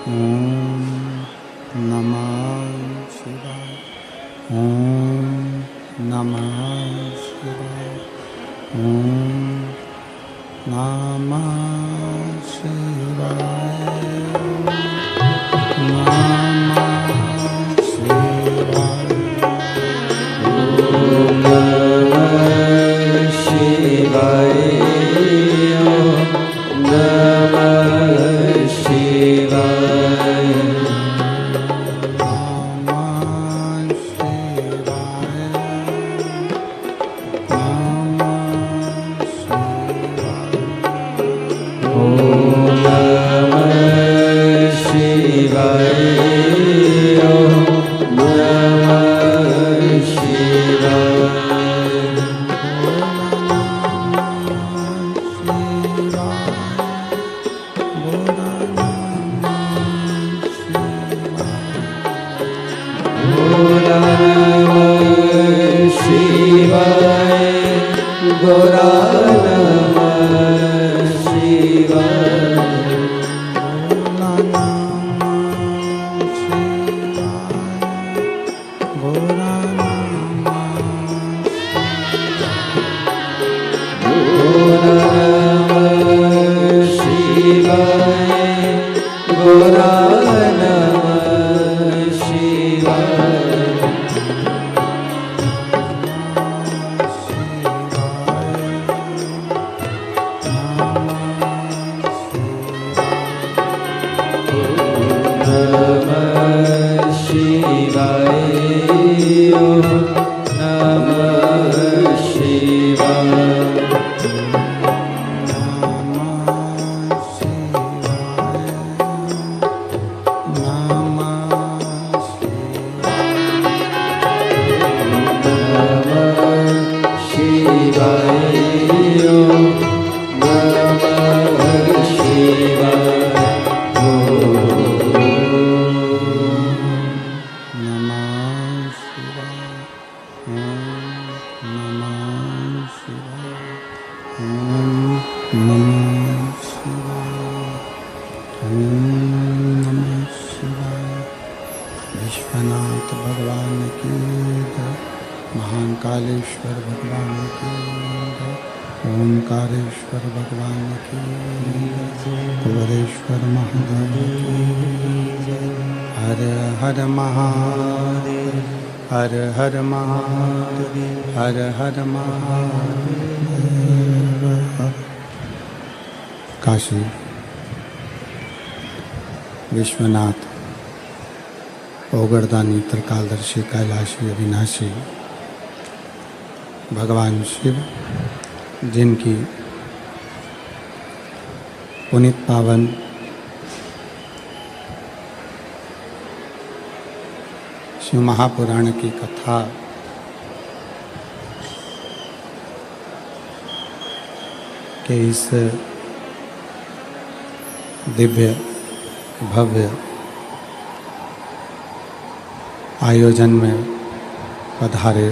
ओम नमः शिवाय। ओम नमः शिवाय। ओम नमः शिवाय। नमः शिवाय। ओम नमः शिवाय। ओम नमः शिवाय। विश्वनाथ भगवान की जय। महान कालेश्वर भगवान की जय। ओंकारेश्वर भगवान की जय। कुबेरेश्वर महादेव की जय। हर हर महादेव। हर हर महादेव। हर हर महादेव। काशी विश्वनाथ ओगरदानी त्रिकालदर्शी कैलाशी अविनाशी भगवान शिव, जिनकी पुनीत पावन शिव महापुराण की कथा के इस दिव्य भव्य आयोजन में पधारे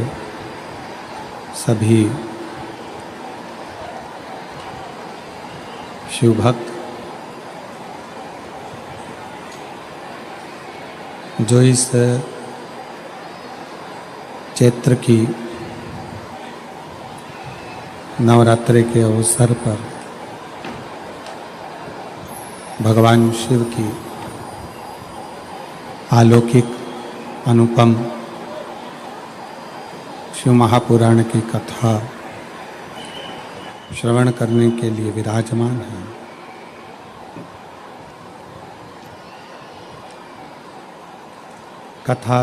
सभी शिव भक्त, जो इस चैत्र की नवरात्रि के अवसर पर भगवान शिव की अलौकिक अनुपम शिव महापुराण की कथा श्रवण करने के लिए विराजमान हैं। कथा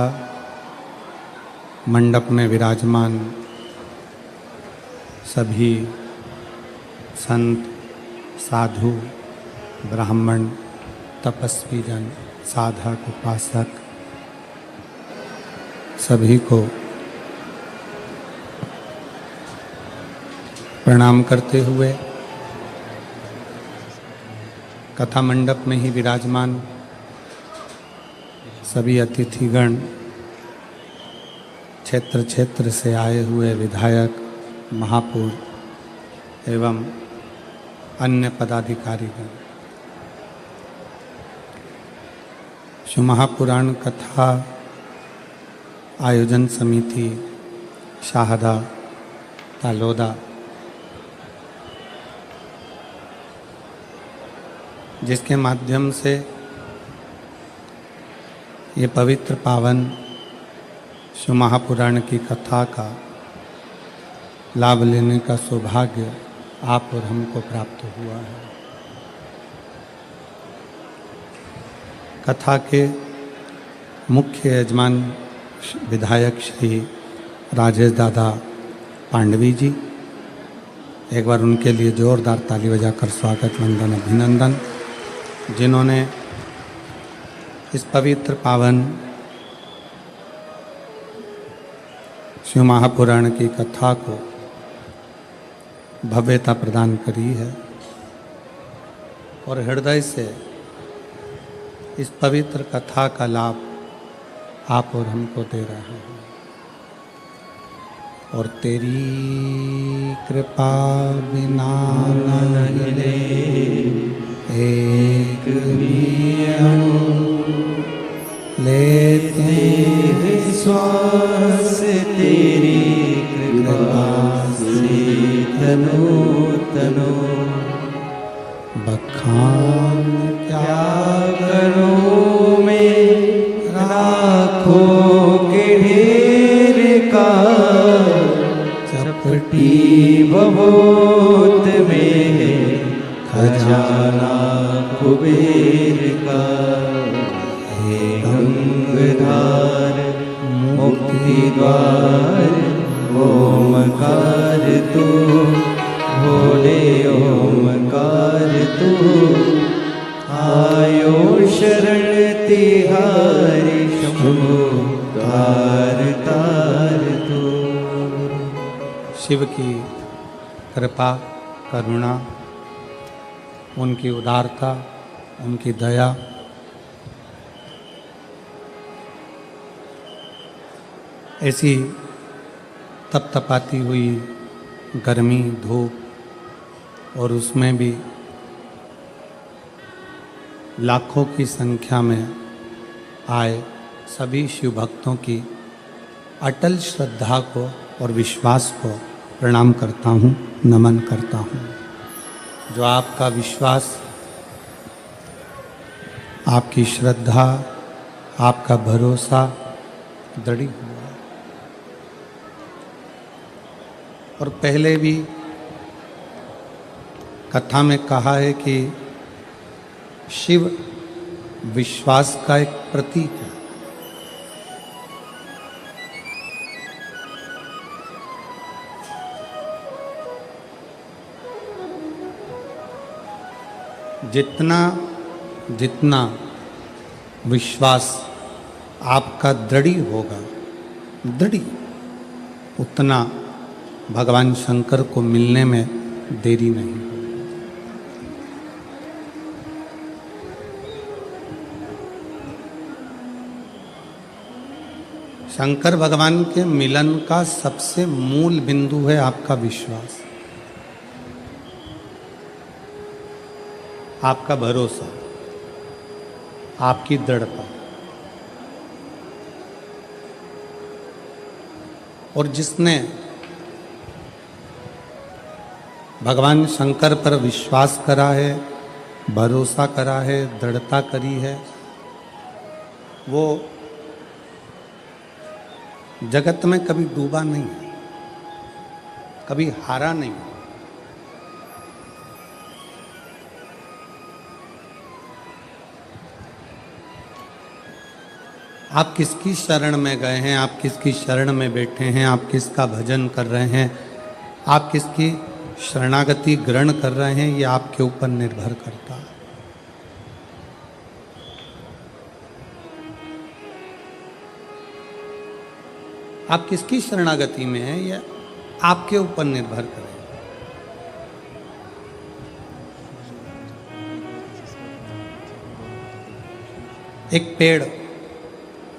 मंडप में विराजमान सभी संत, साधु, ब्राह्मण, तपस्वी जन, साधक, उपासक सभी को प्रणाम करते हुए कथा मंडप में ही विराजमान सभी अतिथिगण, क्षेत्र क्षेत्र से आए हुए विधायक, महापौर एवं अन्य पदाधिकारीगण, शिव महापुराण कथा आयोजन समिति शाहदा तालोदा, जिसके माध्यम से ये पवित्र पावन शिव महापुराण की कथा का लाभ लेने का सौभाग्य आप और हमको प्राप्त हुआ है। कथा के मुख्य यजमान विधायक श्री राजेश दादा पांडवी जी, एक बार उनके लिए जोरदार ताली बजाकर स्वागत वंदन अभिनंदन, जिन्होंने इस पवित्र पावन शिव महापुराण की कथा को भव्यता प्रदान करी है और हृदय से इस पवित्र कथा का लाभ आप और हमको दे रहे हैं। और तेरी कृपा बिना न हिले एक भी अणु, लेते हैं श्वास तेरी कृपा से तनो तनो। बखान क्या करूं मैं लाखों के ढेर का, चपटी बहुत में खजाना कुबेर का। हे गंगाधार मुक्ति द्वार ओमकार तू, भोले ओमकार तू। आयो शरण तिहारी शंभो तार तार तू। शिव की कृपा करुणा, उनकी उदारता, उनकी दया ऐसी तपतपाती हुई गर्मी धूप और उसमें भी लाखों की संख्या में आए सभी शिव भक्तों की अटल श्रद्धा को और विश्वास को प्रणाम करता हूँ, नमन करता हूँ। जो आपका विश्वास, आपकी श्रद्धा, आपका भरोसा दृढ़ हुआ। और पहले भी कथा में कहा है कि शिव विश्वास का एक प्रतीक है। जितना जितना विश्वास आपका दृढ़ होगा, दृढ़, उतना भगवान शंकर को मिलने में देरी नहीं होगी। शंकर भगवान के मिलन का सबसे मूल बिंदु है आपका विश्वास, आपका भरोसा, आपकी दृढ़ता। और जिसने भगवान शंकर पर विश्वास करा है, भरोसा करा है, दृढ़ता करी है, वो जगत में कभी डूबा नहीं है, कभी हारा नहीं। आप किसकी शरण में गए हैं, आप किसकी शरण में बैठे हैं, आप किसका भजन कर रहे हैं, आप किसकी शरणागति ग्रहण कर रहे हैं, ये आपके ऊपर निर्भर करता है। आप किसकी शरणागति में हैं, ये आपके ऊपर निर्भर करेगा। एक पेड़,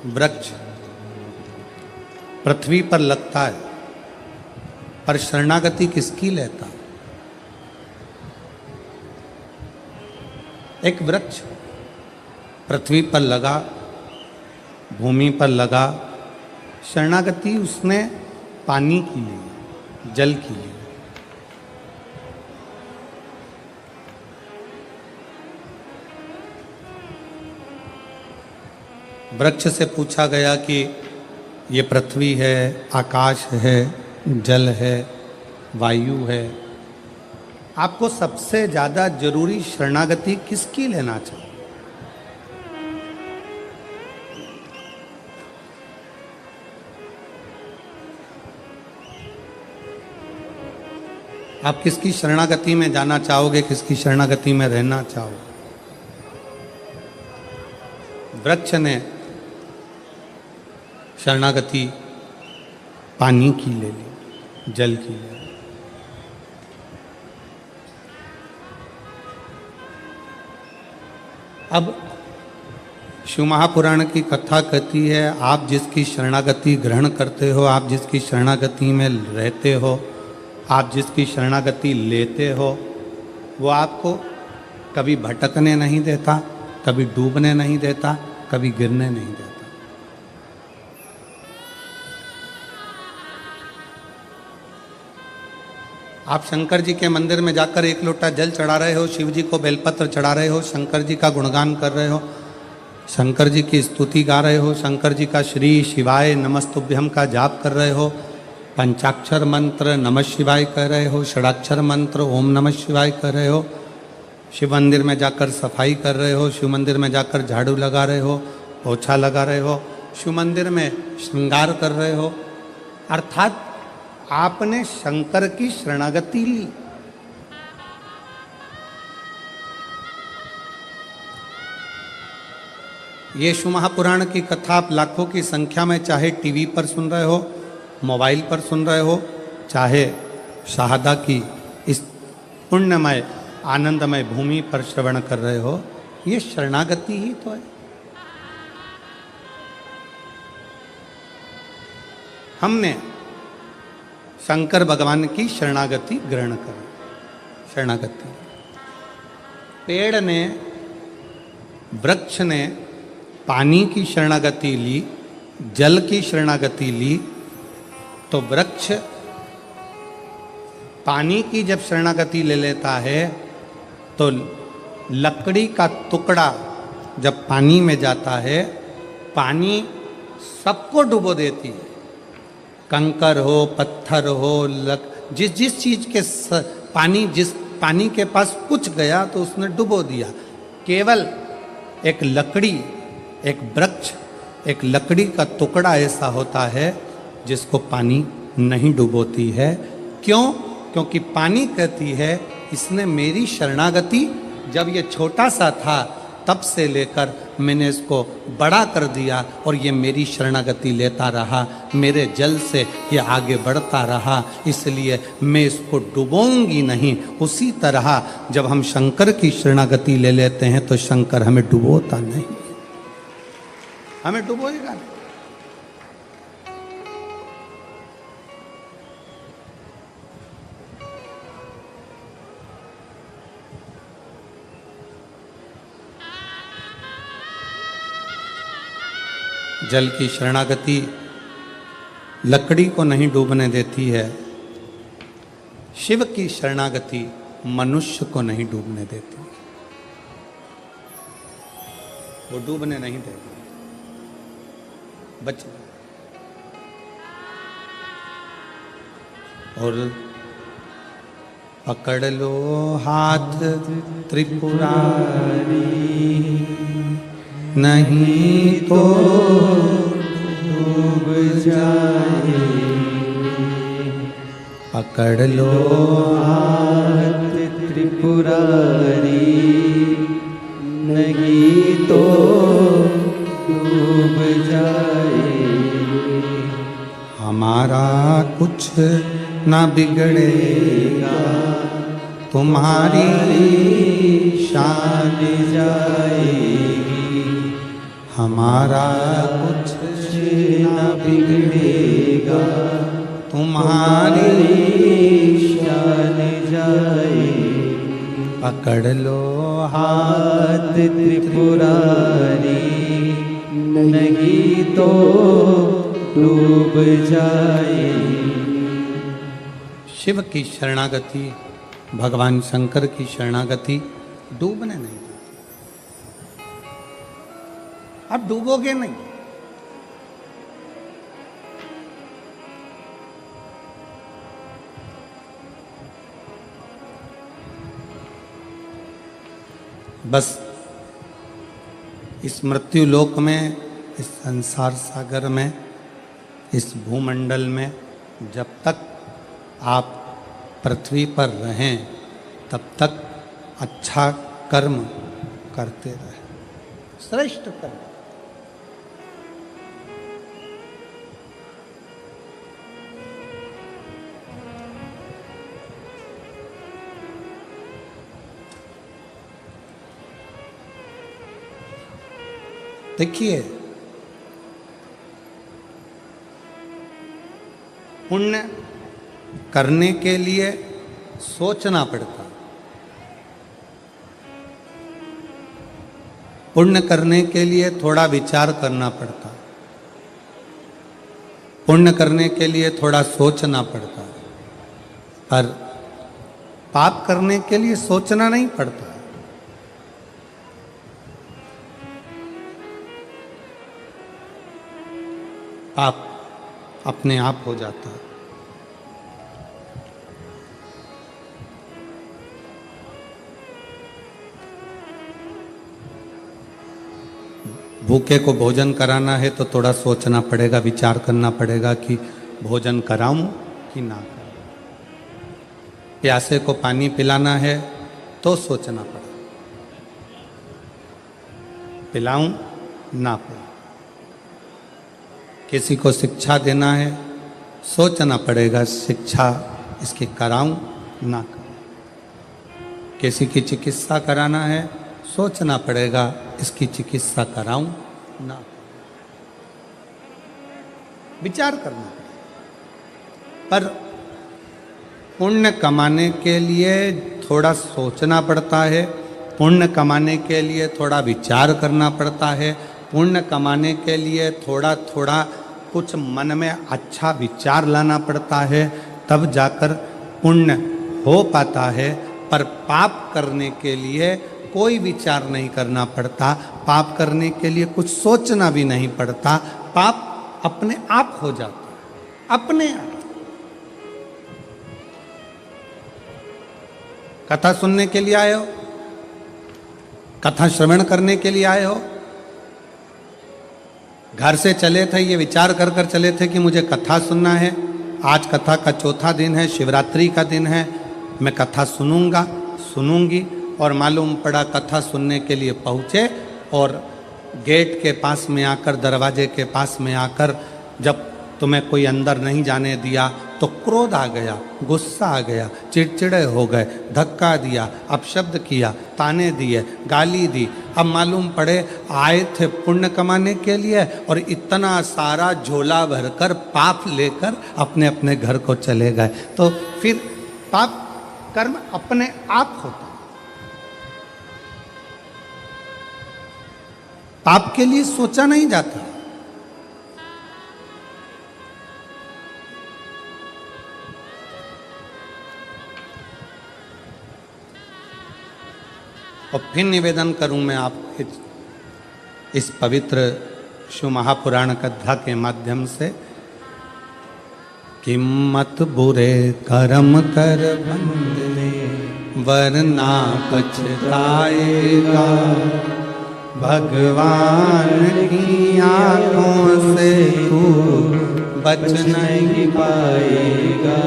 वृक्ष पृथ्वी पर लगता है, पर शरणागति किसकी लेता? एक वृक्ष पृथ्वी पर लगा, भूमि पर लगा, शरणागति उसने पानी की ली, जल की ली। वृक्ष से पूछा गया कि ये पृथ्वी है, आकाश है, जल है, वायु है, आपको सबसे ज़्यादा जरूरी शरणागति किसकी लेना चाहिए? आप किसकी शरणागति में जाना चाहोगे, किसकी शरणागति में रहना चाहोगे? वृक्ष ने शरणागति पानी की ले ली, जल की ले ली। अब शिव महापुराण की कथा कहती है, आप जिसकी शरणागति ग्रहण करते हो, आप जिसकी शरणागति में रहते हो, आप जिसकी शरणागति लेते हो, वो आपको कभी भटकने नहीं देता, कभी डूबने नहीं देता, कभी गिरने नहीं देता। आप शंकर जी के मंदिर में जाकर एक लोटा जल चढ़ा रहे हो, शिव जी को बेलपत्र चढ़ा रहे हो, शंकर जी का गुणगान कर रहे हो, शंकर जी की स्तुति गा रहे हो, शंकर जी का श्री शिवाय नमस्तुभ्यम का जाप कर रहे हो, पंचाक्षर मंत्र नमः शिवाय कह रहे हो, षडाक्षर मंत्र ओम नमः शिवाय कह रहे हो, शिव मंदिर में जाकर सफाई कर रहे हो, शिव मंदिर में जाकर झाड़ू लगा रहे हो, पोछा लगा रहे हो, शिव मंदिर में श्रृंगार कर रहे हो, अर्थात आपने शंकर की शरणागति ली। ये शिव महापुराण की कथा आप लाखों की संख्या में चाहे टीवी पर सुन रहे हो, मोबाइल पर सुन रहे हो, चाहे शाहदा की इस पुण्यमय आनंदमय भूमि पर श्रवण कर रहे हो, ये शरणागति ही तो है। हमने शंकर भगवान की शरणागति ग्रहण करी। शरणागति पेड़ ने, वृक्ष ने पानी की शरणागति ली, जल की शरणागति ली, तो वृक्ष पानी की जब शरणागति ले लेता है तो लकड़ी का टुकड़ा जब पानी में जाता है, पानी सबको डुबो देती है। कंकर हो, पत्थर हो, जिस चीज के जिस पानी के पास कुछ गया तो उसने डुबो दिया। केवल एक लकड़ी, एक वृक्ष, एक लकड़ी का टुकड़ा ऐसा होता है जिसको पानी नहीं डुबोती है। क्यों? क्योंकि पानी कहती है इसने मेरी शरणागति जब ये छोटा सा था तब से लेकर मैंने इसको बड़ा कर दिया और ये मेरी शरणागति लेता रहा, मेरे जल से ये आगे बढ़ता रहा, इसलिए मैं इसको डुबोऊंगी नहीं। उसी तरह जब हम शंकर की शरणागति ले लेते हैं तो शंकर हमें डुबोता नहीं, हमें डुबोएगा नहीं। जल की शरणागति लकड़ी को नहीं डूबने देती है, शिव की शरणागति मनुष्य को नहीं डूबने देती, वो डूबने नहीं देती, बच। और पकड़ लो हाथ त्रिपुरारी, नहीं तो डूब जाए। पकड़ लो हाथ त्रिपुरारी, नहीं तो डूब जाए। हमारा कुछ न बिगड़ेगा, तुम्हारी शान जाएगी। हमारा कुछ न बिगड़ेगा, तुम्हारी शान जाएगी। पकड़ लो हाथ त्रिपुरारी, नहीं तो डूब जाए। शिव की शरणागति, भगवान शंकर की शरणागति डूबने नहीं देती। आप डूबोगे नहीं। बस इस मृत्यु लोक में, इस संसार सागर में, इस भूमंडल में जब तक आप पृथ्वी पर रहें तब तक अच्छा कर्म करते रहें, श्रेष्ठ कर्म। देखिए, पुण्य करने के लिए सोचना पड़ता, पुण्य करने के लिए थोड़ा विचार करना पड़ता, पुण्य करने के लिए थोड़ा सोचना पड़ता, पर पाप करने के लिए सोचना नहीं पड़ता। पाप अपने आप हो जाता है। भूखे को भोजन कराना है तो थोड़ा सोचना पड़ेगा, विचार करना पड़ेगा कि भोजन कराऊं कि ना कराऊं। प्यासे को पानी पिलाना है तो सोचना पड़ेगा, पिलाऊं ना पिलाऊं। किसी को शिक्षा देना है, सोचना पड़ेगा शिक्षा इसकी कराऊं ना कराऊं। किसी की चिकित्सा कराना है, सोचना पड़ेगा इसकी चिकित्सा कराऊं ना। विचार करना पड़ेगा। पर पुण्य कमाने के लिए थोड़ा सोचना पड़ता है, पुण्य कमाने के लिए थोड़ा विचार करना पड़ता है, पुण्य कमाने के लिए थोड़ा थोड़ा कुछ मन में अच्छा विचार लाना पड़ता है, तब जाकर पुण्य हो पाता है। पर पाप करने के लिए कोई विचार नहीं करना पड़ता, पाप करने के लिए कुछ सोचना भी नहीं पड़ता, पाप अपने आप हो जाता है, अपने आप। कथा सुनने के लिए आए हो, कथा श्रवण करने के लिए आए हो, घर से चले थे ये विचार कर कर चले थे कि मुझे कथा सुनना है, आज कथा का चौथा दिन है, शिवरात्रि का दिन है, मैं कथा सुनूंगा, सुनूंगी। और मालूम पड़ा कथा सुनने के लिए पहुँचे और गेट के पास में आकर, दरवाजे के पास में आकर जब तुम्हें कोई अंदर नहीं जाने दिया तो क्रोध आ गया, गुस्सा आ गया, चिड़चिड़े हो गए, धक्का दिया, अपशब्द किया, ताने दिए, गाली दी। अब मालूम पड़े आए थे पुण्य कमाने के लिए और इतना सारा झोला भरकर पाप लेकर अपने अपने घर को चले गए। तो फिर पाप कर्म अपने आप होता, पाप के लिए सोचा नहीं जाता। और फिर निवेदन करूं मैं आप इस पवित्र शिव महापुराण कथा के माध्यम से कि मत बुरे कर्म कर बंदे वरना पछताएगा, भगवान की आंखों से तू बच नहीं पाएगा,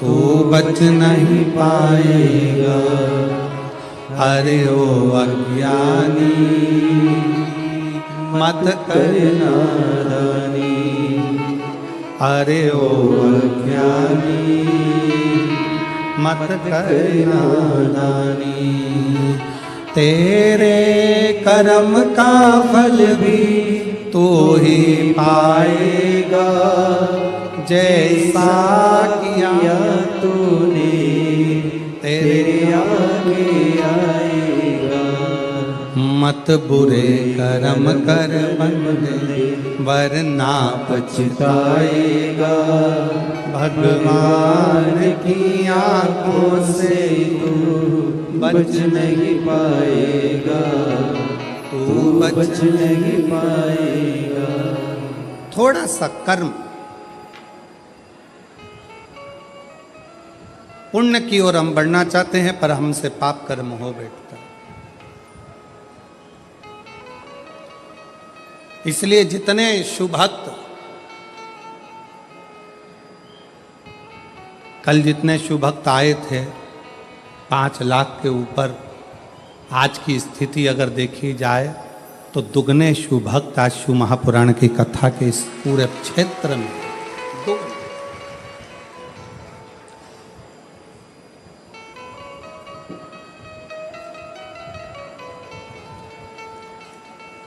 तू बच नहीं पाएगा। अरे ओ अज्ञानी मत कर नादानी, अरे ओ अज्ञानी मत कर नादानी। तेरे कर्म का फल भी तू ही पाएगा, जैसा किया तूने तेरे आगे आएगा। मत बुरे कर्म कर बंदे वरना पछताएगा। भगवान की आंखों से तू बच नहीं पाएगा, तू बच नहीं पाएगा। थोड़ा सा कर्म पुण्य की ओर हम बढ़ना चाहते हैं पर हमसे पाप कर्म हो बैठता है। इसलिए जितने शुभभक्त कल जितने शुभभक्त आए थे 5 लाख के ऊपर, आज की स्थिति अगर देखी जाए तो दुगने शुभभक्त आज शिव महापुराण की कथा के इस पूरे क्षेत्र में दुगने।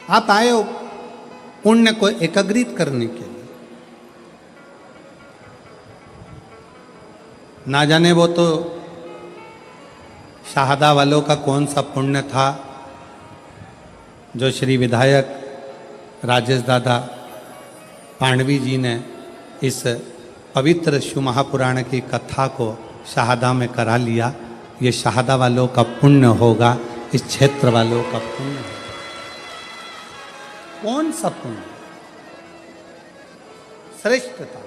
आप आए हो पुण्य को एकत्रित करने के लिए। ना जाने वो तो शाहदा वालों का कौन सा पुण्य था जो श्री विधायक राजेश दादा पांडवी जी ने इस पवित्र शिव महापुराण की कथा को शाहदा में करा लिया। ये शाहदा वालों का पुण्य होगा, इस क्षेत्र वालों का पुण्य होगा। कौन सा पुण्य? श्रेष्ठता।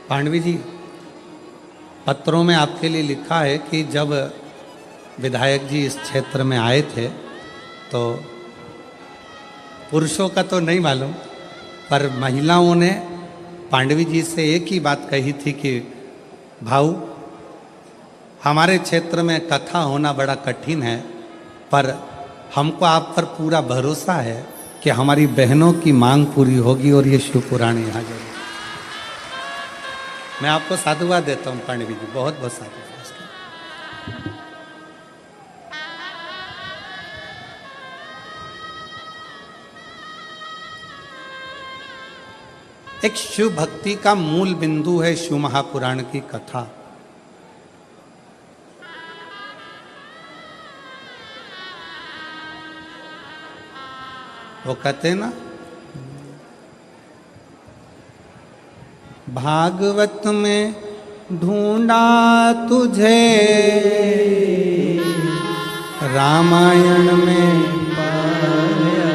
पांडवी जी पत्रों में आपके लिए लिखा है कि जब विधायक जी इस क्षेत्र में आए थे तो पुरुषों का तो नहीं मालूम पर महिलाओं ने पांडवी जी से एक ही बात कही थी कि भाऊ हमारे क्षेत्र में कथा होना बड़ा कठिन है पर हमको आप पर पूरा भरोसा है कि हमारी बहनों की मांग पूरी होगी और ये शिव पुराण यहाँ जरूर। मैं आपको साधुवाद देता हूँ पांडवी जी, बहुत बहुत साधुवाद। एक शिव भक्ति का मूल बिंदु है शिव महापुराण की कथा। वो कहते हैं ना, भागवत में ढूंढा तुझे, रामायण में पाया,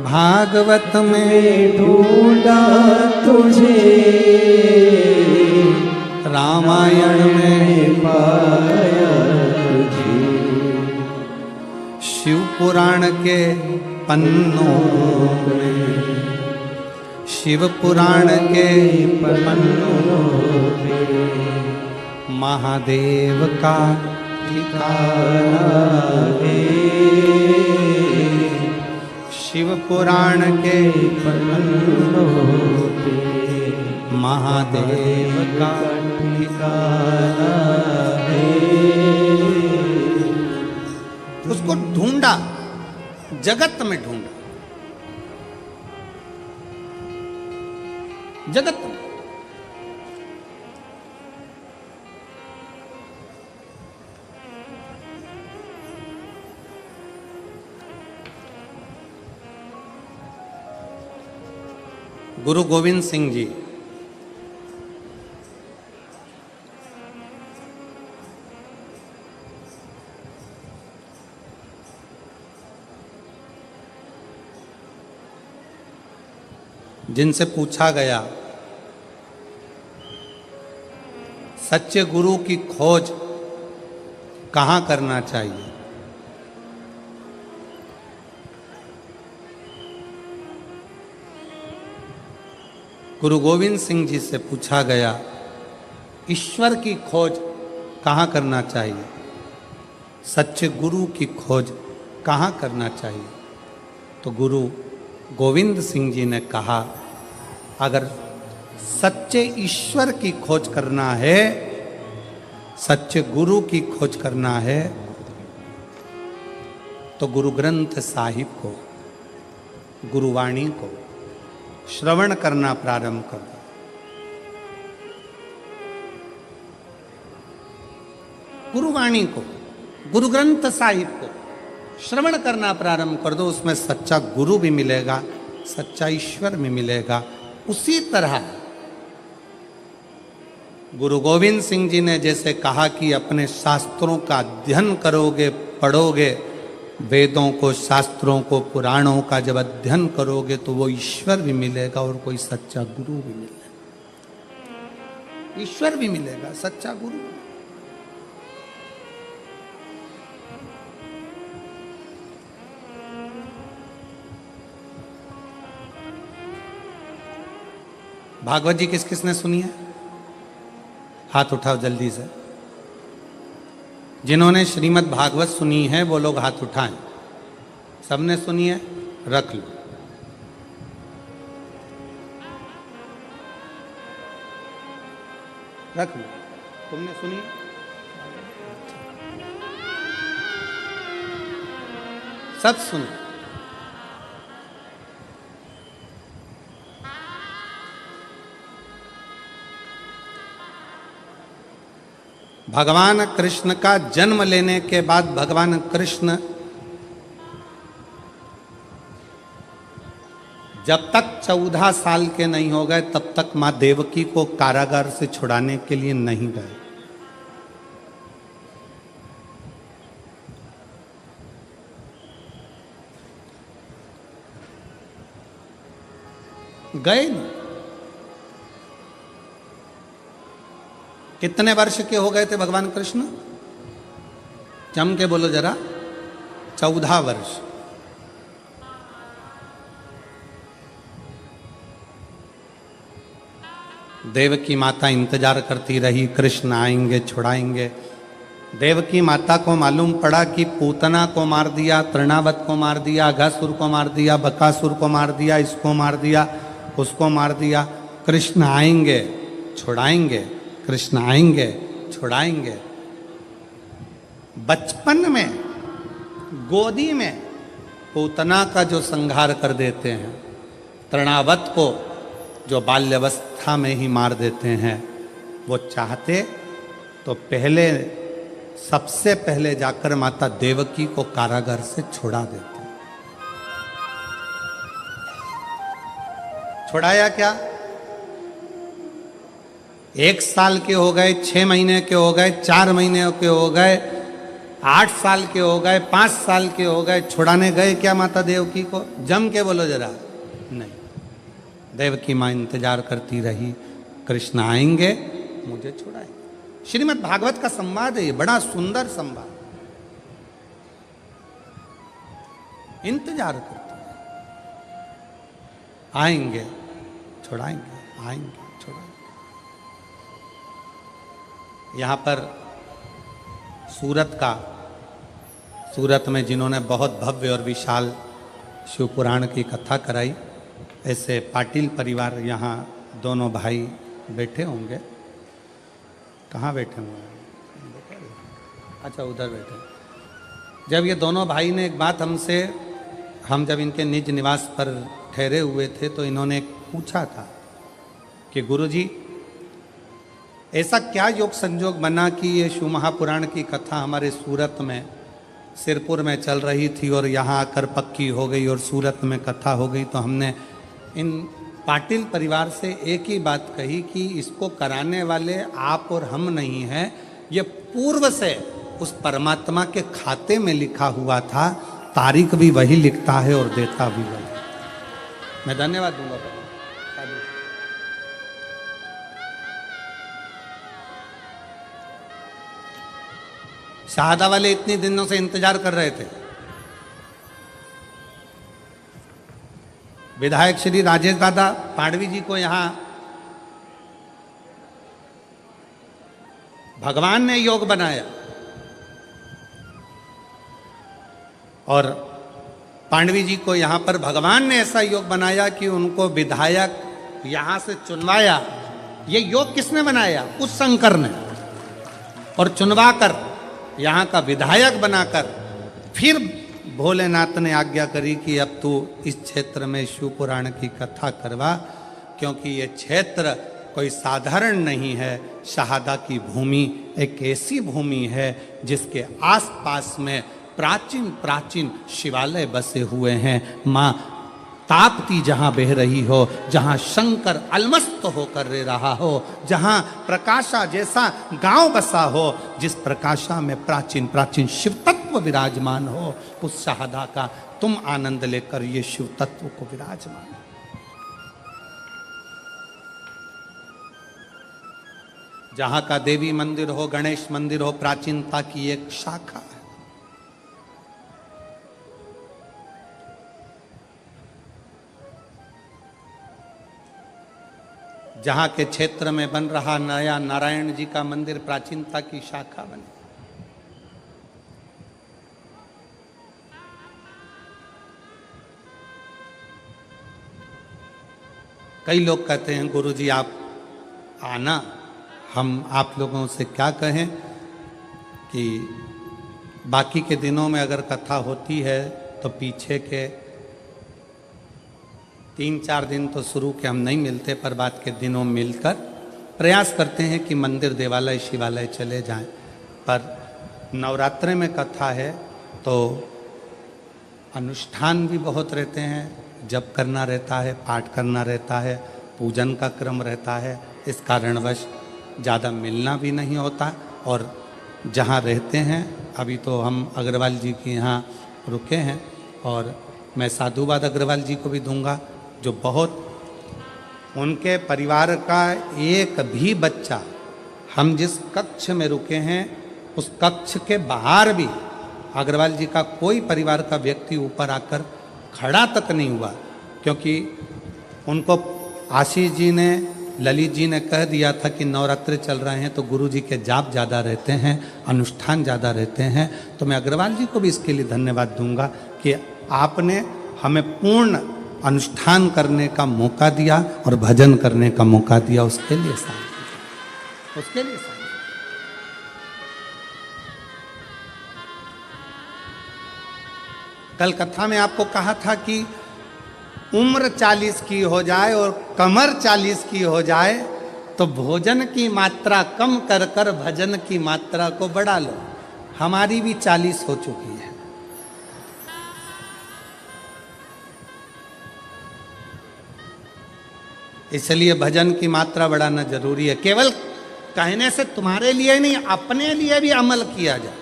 भागवत में ढूंढा तुझे, रामायण में पाया तुझे, शिव पुराण के पन्नों में, शिव पुराण के पन्नों में महादेव का ठिकाना है। शिव पुराण के पन्नों पे महादेव का ठिकाना है। उसको ढूंढा, जगत में ढूंढा, जगत में। गुरु गोविंद सिंह जी जिनसे पूछा गया सच्चे गुरु की खोज कहाँ करना चाहिए, गुरु गोविंद सिंह जी से पूछा गया ईश्वर की खोज कहाँ करना चाहिए, सच्चे गुरु की खोज कहाँ करना चाहिए। तो गुरु गोविंद सिंह जी ने कहा अगर सच्चे ईश्वर की खोज करना है, सच्चे गुरु की खोज करना है तो गुरु ग्रंथ साहिब को, गुरुवाणी को, श्रवण करना प्रारंभ कर दो। गुरुवाणी को, गुरु ग्रंथ साहिब को श्रवण करना प्रारंभ कर दो। उसमें सच्चा गुरु भी मिलेगा, सच्चा ईश्वर भी मिलेगा। उसी तरह गुरु गोविंद सिंह जी ने जैसे कहा कि अपने शास्त्रों का अध्ययन करोगे, पढ़ोगे, वेदों को, शास्त्रों को, पुराणों का जब अध्ययन करोगे तो वो ईश्वर भी मिलेगा और कोई सच्चा गुरु भी मिलेगा। ईश्वर भी मिलेगा, सच्चा गुरु। भागवत जी किस किसने सुनी है? हाथ उठाओ जल्दी से। जिन्होंने श्रीमद् भागवत सुनी है वो लोग हाथ उठाएं। सबने सुनी है? रख लो। रख लो। तुमने सुनी है? सब सुने। भगवान कृष्ण का जन्म लेने के बाद भगवान कृष्ण जब तक 14 साल के नहीं हो गए तब तक मां देवकी को कारागार से छुड़ाने के लिए नहीं गए। गए नहीं। कितने वर्ष के हो गए थे भगवान कृष्ण? जम के बोलो जरा। 14 वर्ष। देवकी माता इंतजार करती रही, कृष्ण आएंगे, छुड़ाएंगे। देवकी माता को मालूम पड़ा कि पूतना को मार दिया, तृणावत को मार दिया, अघासुर को मार दिया, बकासुर को मार दिया, इसको मार दिया, उसको मार दिया। कृष्ण आएंगे, छुड़ाएंगे, कृष्ण आएंगे, छुड़ाएंगे। बचपन में गोदी में पूतना का जो संहार कर देते हैं, तृणावत को जो बाल्यावस्था में ही मार देते हैं, वो चाहते तो पहले, सबसे पहले जाकर माता देवकी को कारागार से छुड़ा देते। छुड़ाया क्या? 1 साल के हो गए, 6 महीने के हो गए, 4 महीने के हो गए, 8 साल के हो गए, 5 साल के हो गए, छुड़ाने गए क्या माता देवकी को? जम के बोलो जरा। नहीं। देवकी माँ इंतजार करती रही, कृष्ण आएंगे, मुझे छुड़ाएंगे। श्रीमद् भागवत का संवाद है ये, बड़ा सुंदर संवाद। इंतजार करती रही, आएंगे, छुड़ाएंगे, आएंगे, छुड़ाएंगे। यहाँ पर सूरत में जिन्होंने बहुत भव्य और विशाल शिव पुराण की कथा कराई, ऐसे पाटिल परिवार यहाँ दोनों भाई बैठे होंगे। कहाँ बैठे होंगे? अच्छा, उधर बैठे। जब ये दोनों भाई ने एक बात हमसे, हम जब इनके निज निवास पर ठहरे हुए थे तो इन्होंने पूछा था कि गुरुजी, ऐसा क्या योग संजोग बना कि ये शिव महापुराण की कथा हमारे सूरत में, सिरपुर में चल रही थी और यहाँ आकर पक्की हो गई और सूरत में कथा हो गई। तो हमने इन पाटिल परिवार से एक ही बात कही कि इसको कराने वाले आप और हम नहीं हैं, ये पूर्व से उस परमात्मा के खाते में लिखा हुआ था, तारीख भी वही लिखता है और देता भी वही। मैं धन्यवाद दूंगा। शाहदा वाले इतने दिनों से इंतजार कर रहे थे। विधायक श्री राजेश दादा पाडवी जी को यहां भगवान ने योग बनाया और पांडवी जी को यहां पर भगवान ने ऐसा योग बनाया कि उनको विधायक यहां से चुनवाया। ये योग किसने बनाया? उस शंकर ने। और चुनवाकर यहाँ का विधायक बनाकर फिर भोलेनाथ ने आज्ञा करी कि अब तू इस क्षेत्र में शिव पुराण की कथा करवा, क्योंकि ये क्षेत्र कोई साधारण नहीं है। शहादा की भूमि एक ऐसी भूमि है जिसके आसपास में प्राचीन प्राचीन शिवालय बसे हुए हैं। माँ ताप्ती जहाँ बह रही हो, जहाँ शंकर अलमस्त होकर रह रहा हो, जहाँ प्रकाशा जैसा गांव बसा हो, जिस प्रकाशा में प्राचीन प्राचीन शिव तत्व विराजमान हो, उस शहादा का तुम आनंद लेकर ये शिव तत्व को विराजमान। जहाँ का देवी मंदिर हो, गणेश मंदिर हो, प्राचीनता की एक शाखा है। जहाँ के क्षेत्र में बन रहा नया नारायण जी का मंदिर प्राचीनता की शाखा बने। कई लोग कहते हैं गुरुजी आप आना, हम आप लोगों से क्या कहें कि बाकी के दिनों में अगर कथा होती है तो पीछे के 3-4 दिन तो शुरू के हम नहीं मिलते, पर बाद के दिनों मिलकर प्रयास करते हैं कि मंदिर देवालय शिवालय चले जाएं। पर नवरात्रि में कथा है तो अनुष्ठान भी बहुत रहते हैं, जप करना रहता है, पाठ करना रहता है, पूजन का क्रम रहता है। इस कारणवश ज़्यादा मिलना भी नहीं होता। और जहाँ रहते हैं, अभी तो हम अग्रवाल जी के यहाँ रुके हैं, और मैं साधुवाद अग्रवाल जी को भी दूंगा, जो बहुत उनके परिवार का एक भी बच्चा, हम जिस कक्ष में रुके हैं उस कक्ष के बाहर भी अग्रवाल जी का कोई परिवार का व्यक्ति ऊपर आकर खड़ा तक नहीं हुआ, क्योंकि उनको आशीष जी ने, ललित जी ने कह दिया था कि नवरात्रि चल रहे हैं तो गुरु जी के जाप ज़्यादा रहते हैं, अनुष्ठान ज़्यादा रहते हैं। तो मैं अग्रवाल जी को भी इसके लिए धन्यवाद दूंगा कि आपने हमें पूर्ण अनुष्ठान करने का मौका दिया और भजन करने का मौका दिया, उसके लिए साथ, उसके लिए साथ। कल कथा में आपको कहा था कि उम्र 40 की हो जाए और कमर 40 की हो जाए तो भोजन की मात्रा कम कर कर भजन की मात्रा को बढ़ा लो। हमारी भी 40 हो चुकी है। इसलिए भजन की मात्रा बढ़ाना जरूरी है। केवल कहने से तुम्हारे लिए नहीं, अपने लिए भी अमल किया जाए।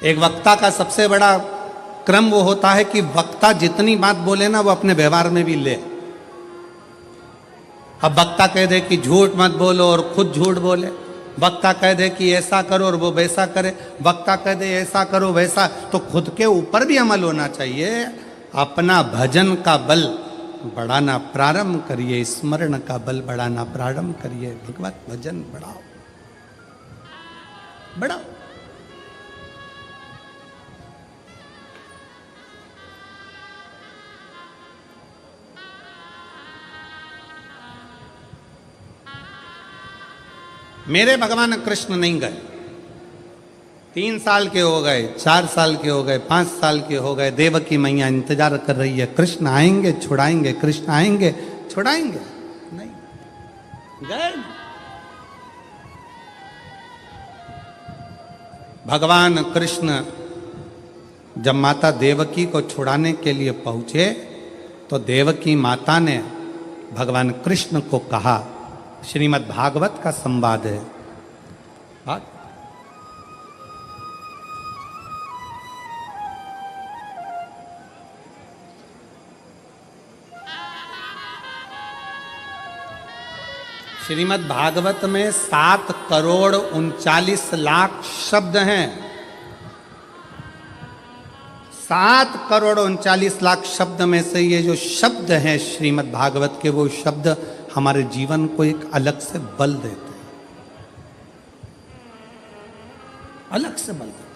एक वक्ता का सबसे बड़ा क्रम वो होता है कि वक्ता जितनी बात बोले ना वो अपने व्यवहार में भी ले। अब वक्ता कह दे कि झूठ मत बोलो और खुद झूठ बोले, वक्ता कह दे कि ऐसा करो और वो वैसा करे, वक्ता कह दे ऐसा करो वैसा, तो खुद के ऊपर भी अमल होना चाहिए। अपना भजन का बल बढ़ाना प्रारंभ करिए, स्मरण का बल बढ़ाना प्रारंभ करिए, भगवत भजन बढ़ाओ, बढ़ाओ। मेरे भगवान कृष्ण नहीं गए, 3 साल के हो गए, 4 साल के हो गए, 5 साल के हो गए, देवकी मैया इंतजार कर रही है, कृष्ण आएंगे छुड़ाएंगे, कृष्ण आएंगे छुड़ाएंगे, नहीं गए। भगवान कृष्ण जब माता देवकी को छुड़ाने के लिए पहुंचे तो देवकी माता ने भगवान कृष्ण को कहा, श्रीमद् भागवत का संवाद है, श्रीमद् भागवत में 7 करोड़ 39 लाख शब्द हैं। 7 करोड़ 39 लाख शब्द में से ये जो शब्द हैं श्रीमद् भागवत के, वो शब्द हमारे जीवन को एक अलग से बल देते हैं, अलग से बल देते हैं।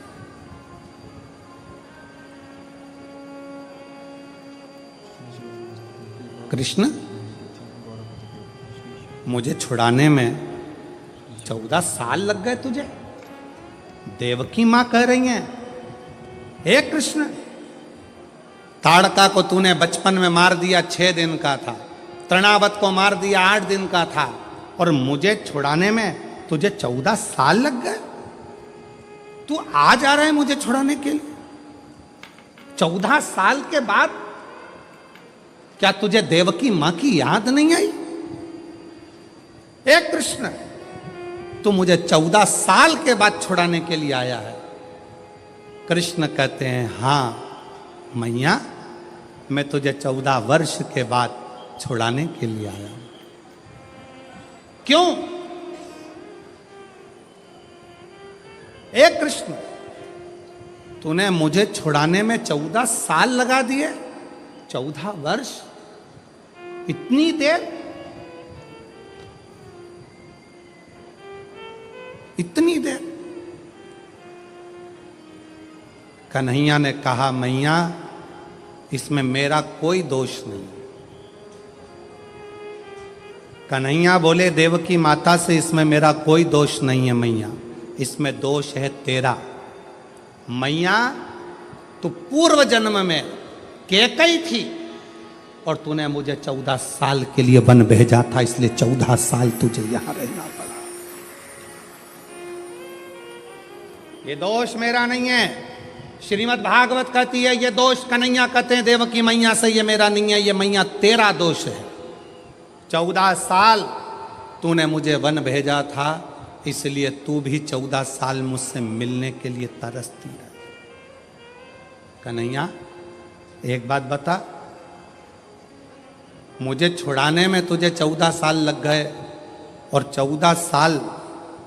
कृष्ण मुझे छुड़ाने में 14 साल लग गए तुझे? देवकी मां कह रही हैं, हे कृष्ण, ताड़का को तूने बचपन में मार दिया, 6 दिन का था। तृणावत को मार दिया, 8 दिन का था। और मुझे छुड़ाने में तुझे 14 साल लग गए? तू आ जा रहा है मुझे छुड़ाने के लिए? 14 साल के बाद क्या तुझे देवकी मां की याद नहीं आई? हे कृष्ण, तू मुझे 14 साल के बाद छुड़ाने के लिए आया है। कृष्ण कहते हैं, हां मैया, मैं तुझे 14 वर्ष के बाद छुड़ाने के लिए आया हूं। क्यों? हे कृष्ण, तूने मुझे छुड़ाने में 14 साल लगा दिए। 14 वर्ष, इतनी देर, इतनी देर। कन्हैया ने कहा, मैया इसमें मेरा कोई दोष नहीं। कन्हैया बोले देवकी माता से, इसमें मेरा कोई दोष नहीं है मैया, इसमें दोष है तेरा। मैया, तू पूर्व जन्म में कैकई थी और तूने मुझे 14 साल के लिए वन भेजा था, इसलिए 14 साल तुझे यहां रहना पड़ा। ये दोष मेरा नहीं है। श्रीमद् भागवत कहती है ये दोष कन्हैया कहते हैं देवकी मैया से, ये मेरा नहीं है, ये मैया तेरा दोष है। 14 साल तूने मुझे वन भेजा था, इसलिए तू भी 14 साल मुझसे मिलने के लिए तरसती है। कन्हैया एक बात बता, मुझे छुड़ाने में तुझे 14 साल लग गए और 14 साल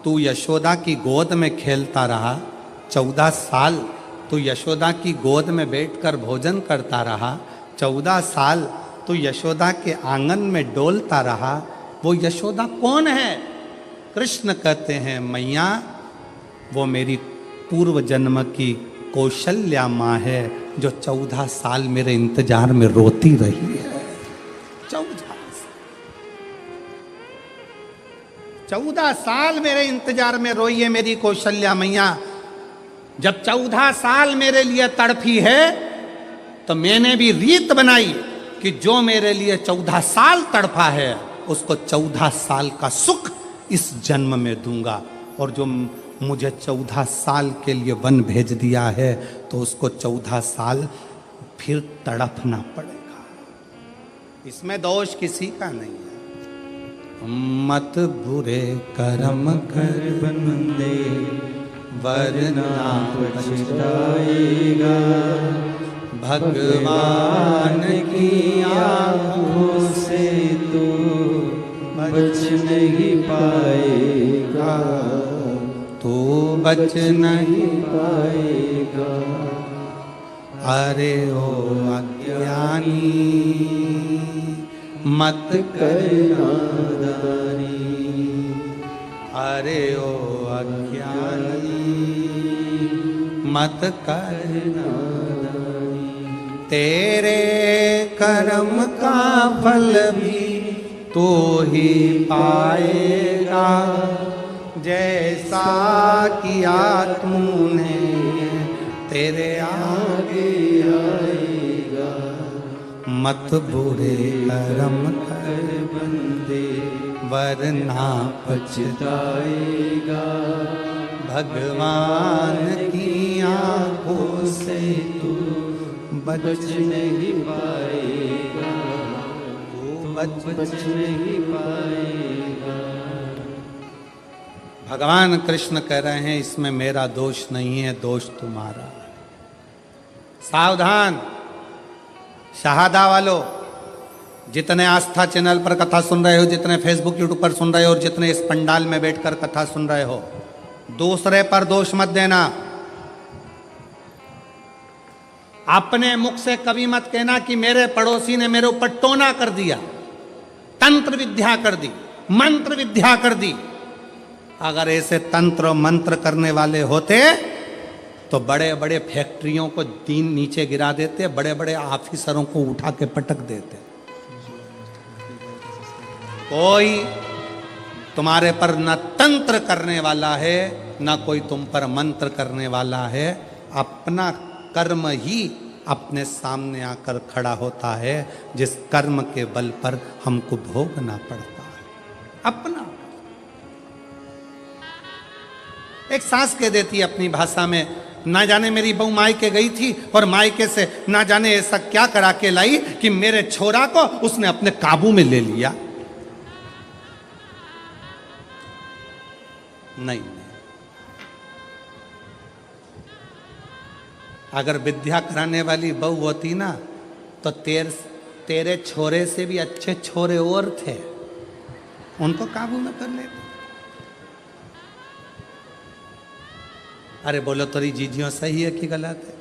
तू यशोदा की गोद में खेलता रहा, 14 साल तू यशोदा की गोद में बैठकर भोजन करता रहा, 14 साल तू यशोदा के आंगन में डोलता रहा। वो यशोदा कौन है? कृष्ण कहते हैं, मैया वो मेरी पूर्व जन्म की कौशल्या माँ है, जो 14 साल मेरे इंतजार में रोती रही है। 14 साल मेरे इंतजार में रोई है मेरी कौशल्या मैया। जब 14 साल मेरे लिए तड़पी है तो मैंने भी रीत बनाई कि जो मेरे लिए 14 साल तड़पा है उसको 14 साल का सुख इस जन्म में दूंगा, और जो मुझे 14 साल के लिए वन भेज दिया है तो उसको 14 साल फिर तड़पना पड़ेगा। इसमें दोष किसी का नहीं है। मत बुरे कर्म कर बंदे वरना पछताएगा, भगवान की आंखों से तू बच नहीं पाएगा, तू बच नहीं पाएगा। अरे ओ अज्ञानी मत कर नादानी, अरे ओ अज्ञानी मत कर नादानी। तेरे कर्म का फल भी तू ही पाएगा, जैसा किया तूने तेरे आगे आएगा। मत बुरे कर्म कर बंदे वरना पछताएगा, भगवान की आंखों से तू बच नहीं पाएगा, तू बच नहीं पाएगा। भगवान कृष्ण कह रहे हैं इसमें मेरा दोष नहीं है, दोष तुम्हारा। सावधान शहादा वालों, जितने आस्था चैनल पर कथा सुन रहे हो, जितने फेसबुक यूट्यूब पर सुन रहे हो और जितने इस पंडाल में बैठकर कथा सुन रहे हो, दूसरे पर दोष मत देना। अपने मुख से कभी मत कहना कि मेरे पड़ोसी ने मेरे ऊपर टोना कर दिया, तंत्र विद्या कर दी, मंत्र विद्या कर दी। अगर ऐसे तंत्र मंत्र करने वाले होते तो बड़े बड़े फैक्ट्रियों को दिन नीचे गिरा देते, बड़े बड़े ऑफिसरों को उठा के पटक देते। कोई तुम्हारे पर न तंत्र करने वाला है, न कोई तुम पर मंत्र करने वाला है। अपना कर्म ही अपने सामने आकर खड़ा होता है, जिस कर्म के बल पर हमको भोगना पड़ता है। अपना एक सास कह देती है अपनी भाषा में, ना जाने मेरी बहू मायके गई थी और मायके से ना जाने ऐसा क्या करा के लाई कि मेरे छोरा को उसने अपने काबू में ले लिया। नहीं, अगर विद्या कराने वाली बहू होती ना तो तेरे छोरे से भी अच्छे छोरे और थे, उनको काबू में कर लेते। अरे बोलो तोरी जीजियों सही है कि गलत है?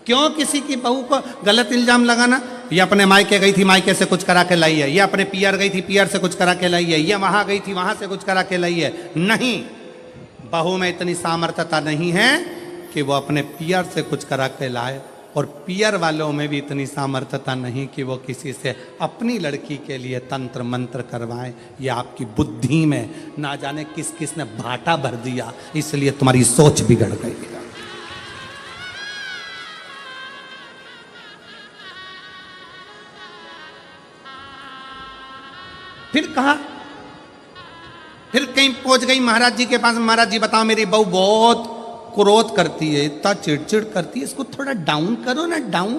क्यों किसी की बहू को गलत इल्जाम लगाना? ये अपने मायके गई थी, मायके से कुछ करा के लाई है। ये अपने पियर गई थी, पियर से कुछ करा के लाई है। ये वहां गई थी, वहां से कुछ करा के लाई है। नहीं, बहू में इतनी सामर्थ्यता नहीं है कि वो अपने पियर से कुछ करा के लाए, और पियर वालों में भी इतनी सामर्थ्यता नहीं कि वो किसी से अपनी लड़की के लिए तंत्र मंत्र करवाएं। ये आपकी बुद्धि में ना जाने किस किस ने भाटा भर दिया, इसलिए तुम्हारी सोच बिगड़ गई। फिर कहा, फिर कहीं पहुंच गई महाराज जी के पास। महाराज जी बताओ, मेरी बहू बहुत क्रोध करती है, इतना चिड़चिड़ करती है, इसको थोड़ा डाउन करो ना, डाउन।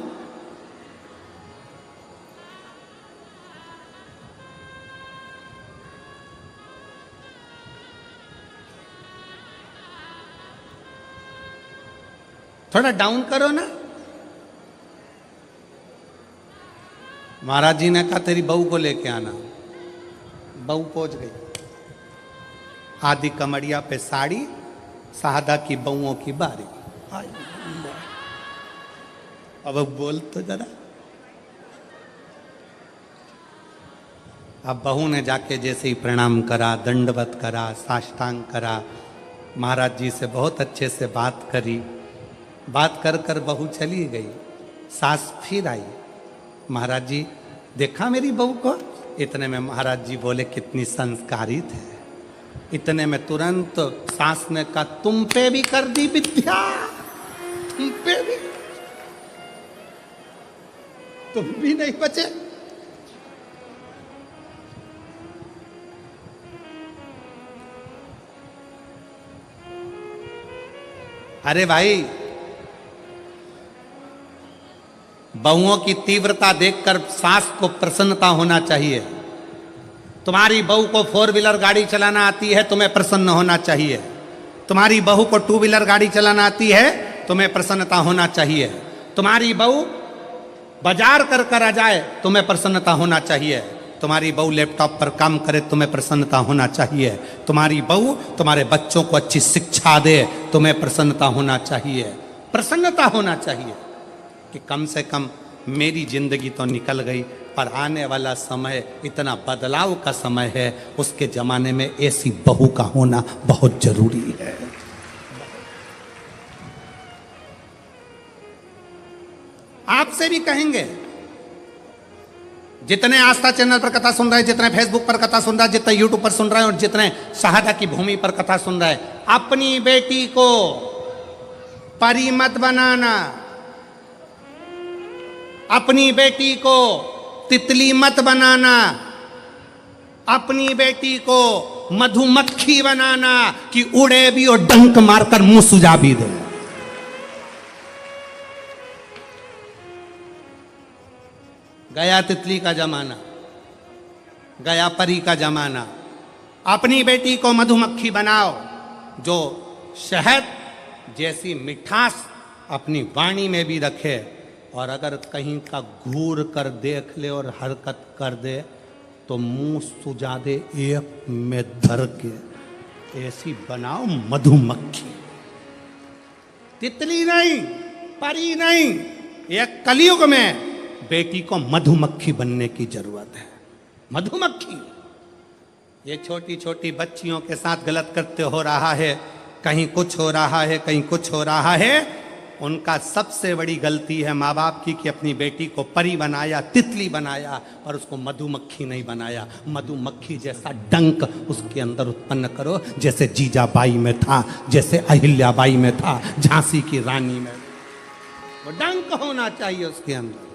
थोड़ा डाउन करो ना। महाराज जी ने कहा तेरी बहू को लेके आना। बहू पहुंच गई, आदि कमरिया पे साड़ी, साहदा की बहुओं की बारी। अब बोल तो जरा। अब बहू ने जाके जैसे ही प्रणाम करा, दंडवत करा, साष्टांग करा, महाराज जी से बहुत अच्छे से बात करी। बात कर कर बहू चली गई। सास फिर आई, महाराज जी देखा मेरी बहू को? इतने में महाराज जी बोले कितनी संस्कारित है। इतने में तुरंत सास ने कहा तुम पे भी कर दी विद्या, तुम पे भी, तुम भी नहीं बचे। अरे भाई, बहुओं की तीव्रता देखकर सास को प्रसन्नता होना चाहिए। तुम्हारी बहू को 4 व्हीलर गाड़ी चलाना आती है, तुम्हें प्रसन्न होना चाहिए। तुम्हारी बहू को 2 व्हीलर गाड़ी चलाना आती है, तुम्हें प्रसन्नता होना चाहिए। तुम्हारी बहू बाजार कर कर आ जाए, तुम्हें प्रसन्नता होना चाहिए। तुम्हारी बहू लैपटॉप पर काम करे, तुम्हें प्रसन्नता होना चाहिए। तुम्हारी बहू तुम्हारे बच्चों को अच्छी शिक्षा दे, तुम्हें प्रसन्नता होना चाहिए। प्रसन्नता होना चाहिए कि कम से कम मेरी जिंदगी तो निकल गई, पर आने वाला समय इतना बदलाव का समय है, उसके जमाने में ऐसी बहू का होना बहुत जरूरी है। आपसे भी कहेंगे, जितने आस्था चैनल पर कथा सुन रहे हैं, जितने फेसबुक पर कथा सुन रहे हैं, जितने यूट्यूब पर सुन रहे हैं, और जितने शहादा की भूमि पर कथा सुन रहे हैं, अपनी बेटी को परी मत बनाना, अपनी बेटी को तितली मत बनाना, अपनी बेटी को मधुमक्खी बनाना कि उड़े भी और डंक मारकर मुंह सुझा भी दे। गया तितली का जमाना, गया परी का जमाना। अपनी बेटी को मधुमक्खी बनाओ, जो शहद जैसी मिठास अपनी वाणी में भी रखे, और अगर कहीं का घूर कर देख ले और हरकत कर दे तो मुंह सुझा दे एक में धर के। ऐसी बनाओ मधुमक्खी, तितली नहीं, परी नहीं। एक कलयुग में बेटी को मधुमक्खी बनने की जरूरत है। मधुमक्खी, ये छोटी छोटी बच्चियों के साथ गलत करते हो रहा है, कहीं कुछ हो रहा है, कहीं कुछ हो रहा है। उनका सबसे बड़ी गलती है माँ बाप की कि अपनी बेटी को परी बनाया, तितली बनाया, पर उसको मधुमक्खी नहीं बनाया। मधुमक्खी जैसा डंक उसके अंदर उत्पन्न करो, जैसे जीजाबाई में था, जैसे अहिल्याबाई में था, झांसी की रानी में। वो डंक होना चाहिए उसके अंदर।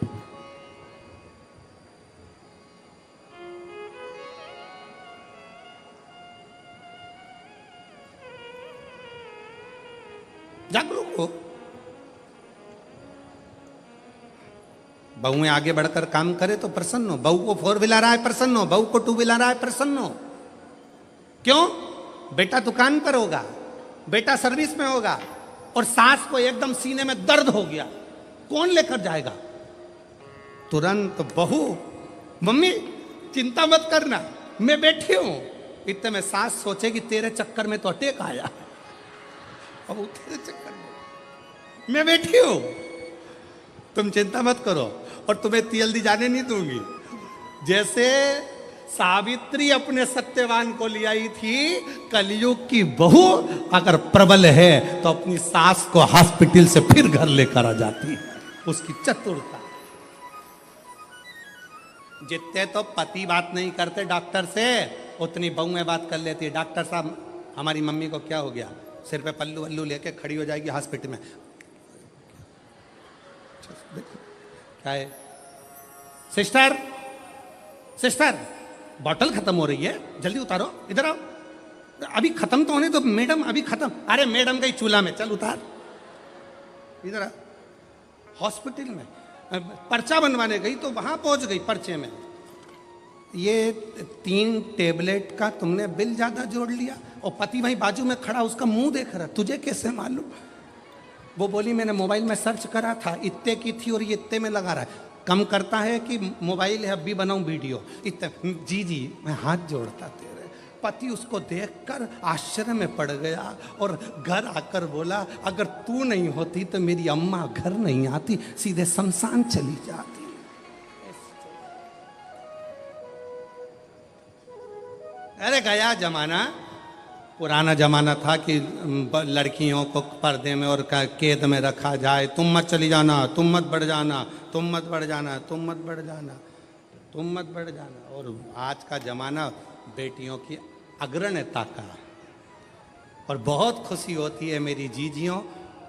जागरूक हो। बहुएं आगे बढ़कर काम करे तो प्रसन्न हो। बहू को 4 व्हीलर आए प्रसन्न हो, बहू को 2 व्हीलर आए प्रसन्न हो। क्यों? बेटा दुकान पर होगा, बेटा सर्विस में होगा, और सास को एकदम सीने में दर्द हो गया, कौन लेकर जाएगा? तुरंत बहू, मम्मी चिंता मत करना, मैं बैठी हूं। इतने में सास सोचेगी तेरे चक्कर में तो अटैक आया, अब तेरे चक्कर में मैं बैठी हूं, तुम चिंता मत करो, और तुम्हें तिजल्दी जाने नहीं दूंगी। जैसे सावित्री अपने सत्यवान को ले आई थी, कलयुग की बहू अगर प्रबल है तो अपनी सास को हॉस्पिटल से फिर घर लेकर आ जाती है। उसकी चतुरता। जितने तो पति बात नहीं करते डॉक्टर से, उतनी बहुएं बात कर लेती है। डॉक्टर साहब हमारी मम्मी को क्या हो गया? सिर पे पल्लू वल्लू लेके खड़ी हो जाएगी हॉस्पिटल में। क्या है? सिस्टर सिस्टर बॉटल खत्म हो रही है, जल्दी उतारो, इधर आओ, अभी खत्म तो होने दो मैडम, अभी खत्म। अरे मैडम गई चूल्हा में, चल उतार, इधर आ। हॉस्पिटल में पर्चा बनवाने गई तो वहां पहुंच गई पर्चे में, ये 3 टेबलेट का तुमने बिल ज्यादा जोड़ लिया, और पति वहीं बाजू में खड़ा उसका मुंह देख रहा, तुझे कैसे मालूम? वो बोली मैंने मोबाइल में सर्च करा था, इतने की थी और ये इतने में लगा रहा है। कम करता है कि मोबाइल है, अभी बनाऊं वीडियो इतने। जी जी मैं हाथ जोड़ता तेरे। पति उसको देखकर आश्चर्य में पड़ गया और घर आकर बोला अगर तू नहीं होती तो मेरी अम्मा घर नहीं आती, सीधे शमशान चली जाती। अरे गया जमाना, पुराना जमाना था कि लड़कियों को पर्दे में और कैद में रखा जाए, तुम मत चली जाना, तुम मत बढ़ जाना, तुम मत बढ़ जाना, तुम मत बढ़ जाना, तुम मत बढ़ जाना। और आज का जमाना बेटियों की अग्रणता का। और बहुत खुशी होती है मेरी जीजियों,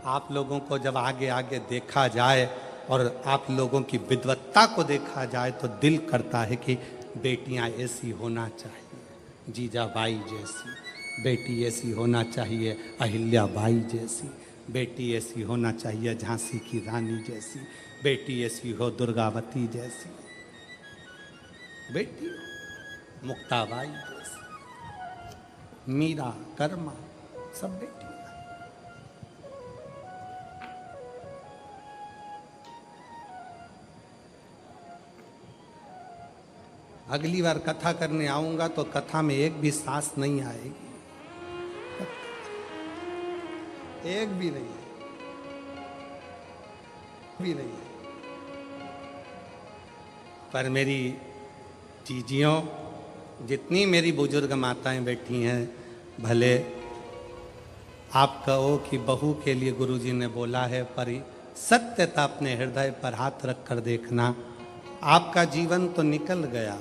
आप लोगों को जब आगे आगे देखा जाए और आप लोगों की विद्वत्ता को देखा जाए तो दिल करता है कि बेटियां ऐसी होना चाहिए, जीजाबाई जैसी बेटी ऐसी होना चाहिए, अहिल्याबाई जैसी बेटी ऐसी होना चाहिए, झांसी की रानी जैसी बेटी ऐसी हो, दुर्गावती जैसी बेटी, मुक्ताबाई जैसी, मीरा, कर्मा, सब बेटी। अगली बार कथा करने आऊंगा तो कथा में एक भी सास नहीं आएगी, एक भी नहीं, भी नहीं। पर मेरी जीजियों, जितनी मेरी बुजुर्ग माताएं बैठी हैं, भले आप कहो कि बहू के लिए गुरुजी ने बोला है, पर सत्यता अपने हृदय पर हाथ रख कर देखना। आपका जीवन तो निकल गया,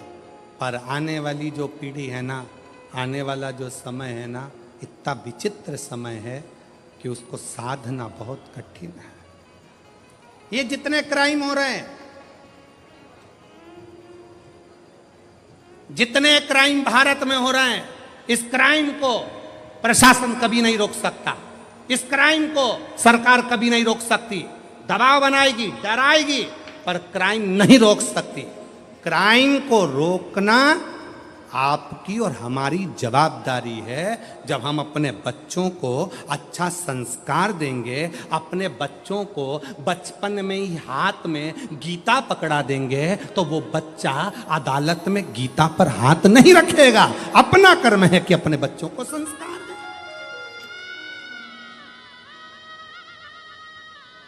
पर आने वाली जो पीढ़ी है ना, आने वाला जो समय है ना, इतना विचित्र समय है कि उसको साधना बहुत कठिन है। ये जितने क्राइम हो रहे हैं, जितने क्राइम भारत में हो रहे हैं, इस क्राइम को प्रशासन कभी नहीं रोक सकता, इस क्राइम को सरकार कभी नहीं रोक सकती। दबाव बनाएगी, डराएगी, पर क्राइम नहीं रोक सकती। क्राइम को रोकना आपकी और हमारी जवाबदारी है। जब हम अपने बच्चों को अच्छा संस्कार देंगे, अपने बच्चों को बचपन में ही हाथ में गीता पकड़ा देंगे, तो वो बच्चा अदालत में गीता पर हाथ नहीं रखेगा। अपना कर्म है कि अपने बच्चों को संस्कार दे।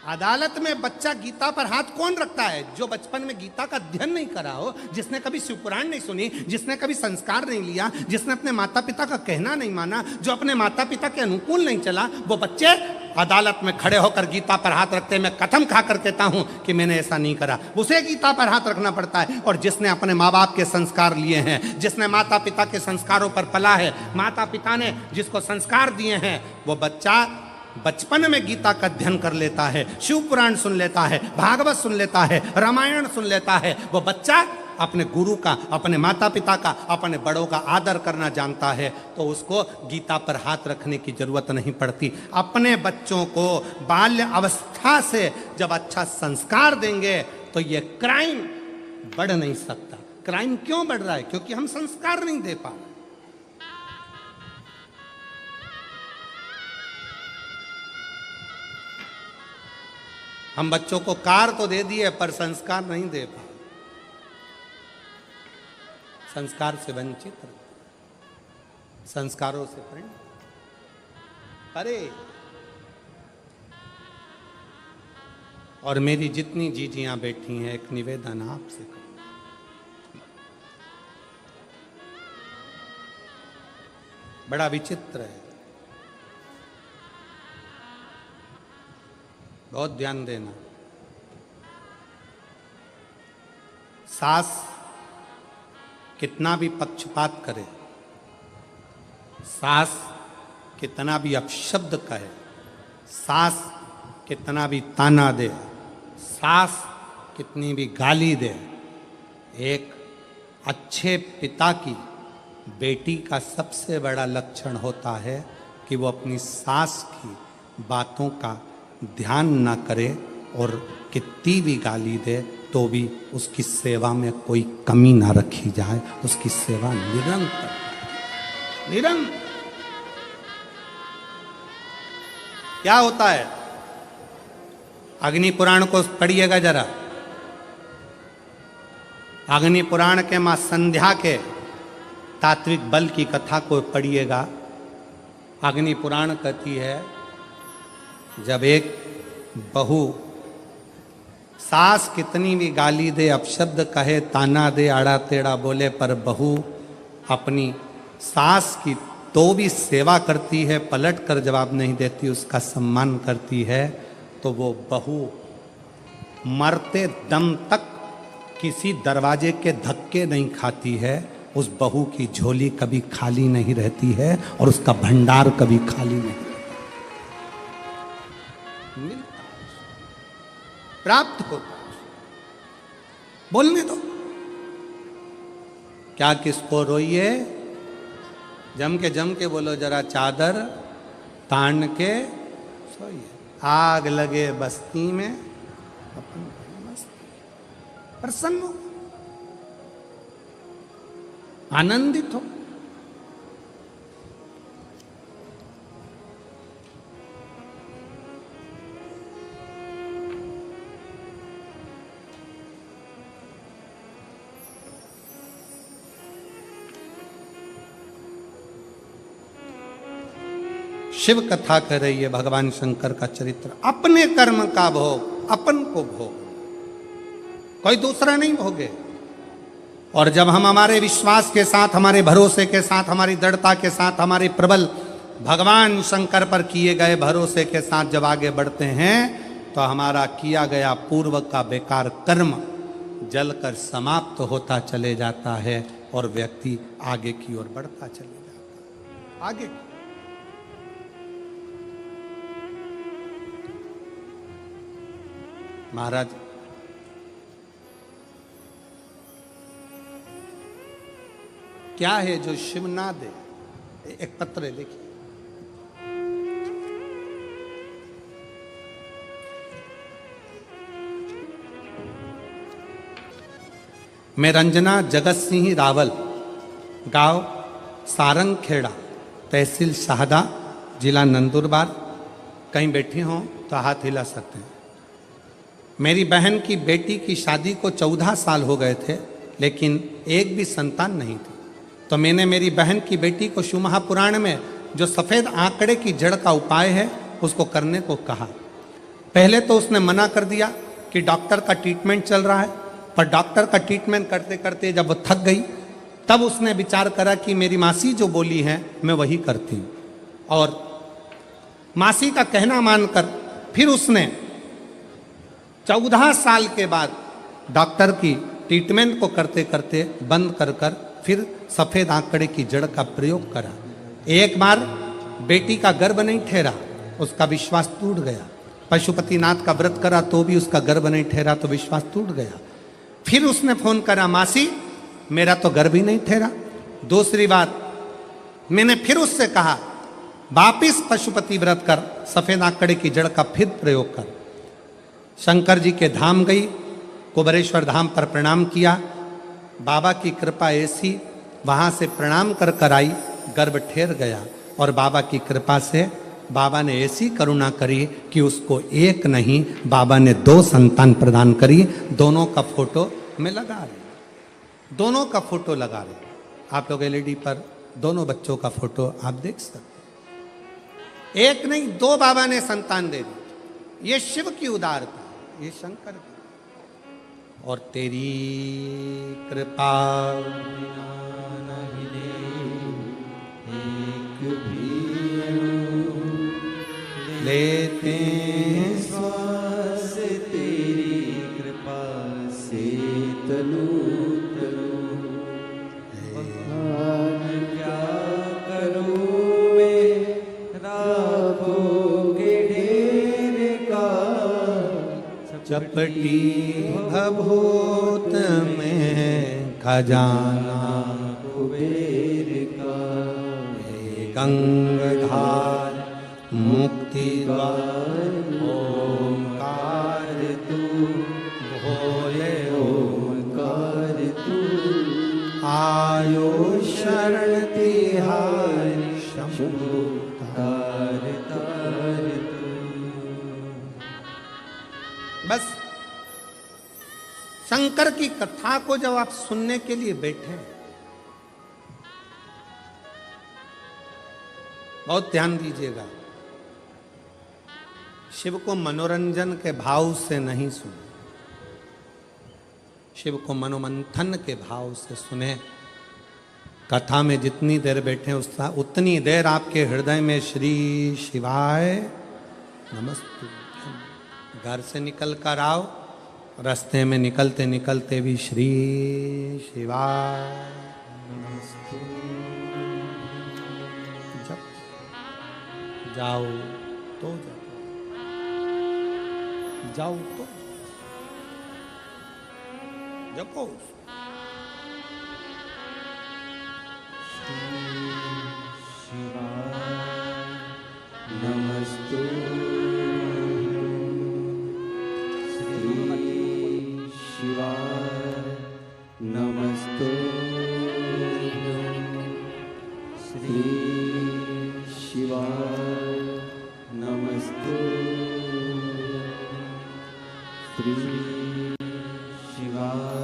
अदालत में बच्चा गीता पर हाथ कौन रखता है? जो बचपन में गीता का अध्ययन नहीं करा हो, जिसने कभी शिवपुराण नहीं सुनी, जिसने कभी संस्कार नहीं लिया, जिसने अपने माता पिता का कहना नहीं माना, जो अपने माता पिता के अनुकूल नहीं चला, वो बच्चे अदालत में खड़े होकर गीता पर हाथ रखते मैं कसम खाकर कहता हूं कि मैंने ऐसा नहीं करा, उसे गीता पर हाथ रखना पड़ता है। और जिसने अपने माँ बाप के संस्कार लिए हैं, जिसने माता पिता के संस्कारों पर पला है, माता पिता ने जिसको संस्कार दिए हैं, वो बच्चा बचपन में गीता का अध्ययन कर लेता है, शिव पुराण सुन लेता है, भागवत सुन लेता है, रामायण सुन लेता है। वो बच्चा अपने गुरु का, अपने माता पिता का, अपने बड़ों का आदर करना जानता है, तो उसको गीता पर हाथ रखने की जरूरत नहीं पड़ती। अपने बच्चों को बाल्य अवस्था से जब अच्छा संस्कार देंगे तो ये क्राइम बढ़ नहीं सकता। क्राइम क्यों बढ़ रहा है? क्योंकि हम संस्कार नहीं दे पा रहे। हम बच्चों को कार तो दे दिए पर संस्कार नहीं दे पाए, संस्कार से वंचित रहे, संस्कारों से प्रेम करे। और मेरी जितनी जीजियां बैठी हैं, एक निवेदन आपसे करूं, बड़ा विचित्र है, बहुत ध्यान देना। सास कितना भी पक्षपात करे, सास कितना भी अपशब्द कहे, सास कितना भी ताना दे, सास कितनी भी गाली दे, एक अच्छे पिता की बेटी का सबसे बड़ा लक्षण होता है कि वो अपनी सास की बातों का ध्यान ना करे और कितनी भी गाली दे तो भी उसकी सेवा में कोई कमी ना रखी जाए, उसकी सेवा निरंतर। क्या होता है? अग्नि पुराण को पढ़िएगा जरा। अग्नि पुराण के मां संध्या के तात्विक बल की कथा को पढ़िएगा। अग्नि पुराण कहती है, जब एक बहू सास कितनी भी गाली दे, अपशब्द कहे, ताना दे, आड़ा टेढ़ा बोले, पर बहू अपनी सास की तो भी सेवा करती है, पलट कर जवाब नहीं देती, उसका सम्मान करती है, तो वो बहू मरते दम तक किसी दरवाजे के धक्के नहीं खाती है। उस बहू की झोली कभी खाली नहीं रहती है और उसका भंडार कभी खाली नहीं रहता, प्राप्त होता। बोलने दो, क्या किसको रोइए? जम के बोलो जरा, चादर तान के सोइए। आग लगे बस्ती में अपन प्रसन्न हो, आनंदित हो। शिव कथा कह रही है भगवान शंकर का चरित्र। अपने कर्म का भोग अपन को भोग, कोई दूसरा नहीं भोगे। और जब हम हमारे विश्वास के साथ, हमारे भरोसे के साथ, हमारी दृढ़ता के साथ, हमारे प्रबल भगवान शंकर पर किए गए भरोसे के साथ जब आगे बढ़ते हैं, तो हमारा किया गया पूर्व का बेकार कर्म जलकर समाप्त होता चले जाता है और व्यक्ति आगे की ओर बढ़ता चले जाता है। आगे महाराज क्या है जो शिव ना दे? एक पत्र है, देखिए। मैं रंजना जगत सिंह रावल, गांव सारंगखेड़ा, तहसील शाहदा, जिला नंदुरबार। कहीं बैठे हों तो हाथ हिला सकते हैं। मेरी बहन की बेटी की शादी को 14 साल हो गए थे, लेकिन एक भी संतान नहीं थी। तो मैंने मेरी बहन की बेटी को शिव महापुराण में जो सफ़ेद आंकड़े की जड़ का उपाय है उसको करने को कहा। पहले तो उसने मना कर दिया कि डॉक्टर का ट्रीटमेंट चल रहा है, पर डॉक्टर का ट्रीटमेंट करते करते जब वो थक गई, तब उसने विचार करा कि मेरी मासी जो बोली है मैं वही करती हूँ। और मासी का कहना मानकर फिर उसने 14 साल के बाद डॉक्टर की ट्रीटमेंट को करते करते बंद कर कर फिर सफेद आंकड़े की जड़ का प्रयोग करा। एक बार बेटी का गर्भ नहीं ठहरा, उसका विश्वास टूट गया। पशुपतिनाथ का व्रत करा तो भी उसका गर्भ नहीं ठहरा तो विश्वास टूट गया। फिर उसने फोन करा, मासी मेरा तो गर्भ ही नहीं ठहरा। दूसरी बार मैंने फिर उससे कहा, वापिस पशुपति व्रत कर, सफेद आंकड़े की जड़ का फिर प्रयोग कर। शंकर जी के धाम गई, कुबेरेश्वर धाम पर प्रणाम किया। बाबा की कृपा ऐसी, वहां से प्रणाम कर कर आई, गर्भ ठहर गया। और बाबा की कृपा से बाबा ने ऐसी करुणा करी कि उसको एक नहीं, बाबा ने 2 संतान प्रदान करी। दोनों का फोटो मैं लगा रहे, दोनों का फोटो लगा रहे। आप लोग एलईडी पर दोनों बच्चों का फोटो आप देख सकते। एक नहीं 2 बाबा ने संतान दे दी। ये शिव की उदारता, ये शंकर की। और तेरी कृपा लेते श्वास तेरी कृपा से तनु तनु। भगवान क्या करूं मैं, राखोगे ढेर का चपटी भभूत में खजाना कुबेर का। हे गंगाधार मुक्ति द्वार ओंकार तू, भोले ओंकार तू। आयो शरण तिहारी शंभु तार तार तू। बस शंकर की कथा को जब आप सुनने के लिए बैठे, बहुत ध्यान दीजिएगा। शिव को मनोरंजन के भाव से नहीं सुने, शिव को मनोमंथन के भाव से सुने। कथा में जितनी देर बैठे उतनी देर आपके हृदय में श्री शिवाय नमस्तुभ्यं। घर से निकल कर आओ, रास्ते में निकलते निकलते भी श्री शिवाय नमस्तुभ्यं। जब जाओ तो जाओ तो जपो। नमस्तु श्री शिवाय नमस्तु श्री शिवाय नमस्तु श्री शिवाय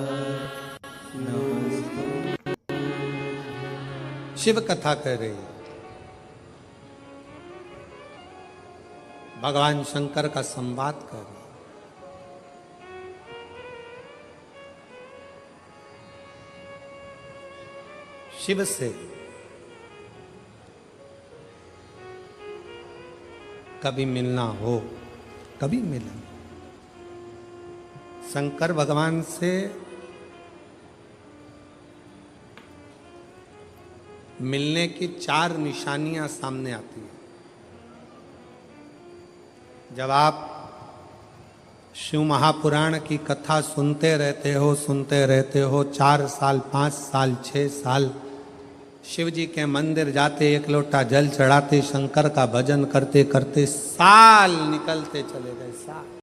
नमस्तु। शिव कथा कह रही है, भगवान शंकर का संवाद कर रही है। शिव से कभी मिलना हो, कभी मिलन। शंकर भगवान से मिलने की 4 निशानियां सामने आती हैं। जब आप शिव महापुराण की कथा सुनते रहते हो 4 साल 5 साल 6 साल शिव जी के मंदिर जाते, 1 लोटा जल चढ़ाते, शंकर का भजन करते करते साल निकलते चले गए। साल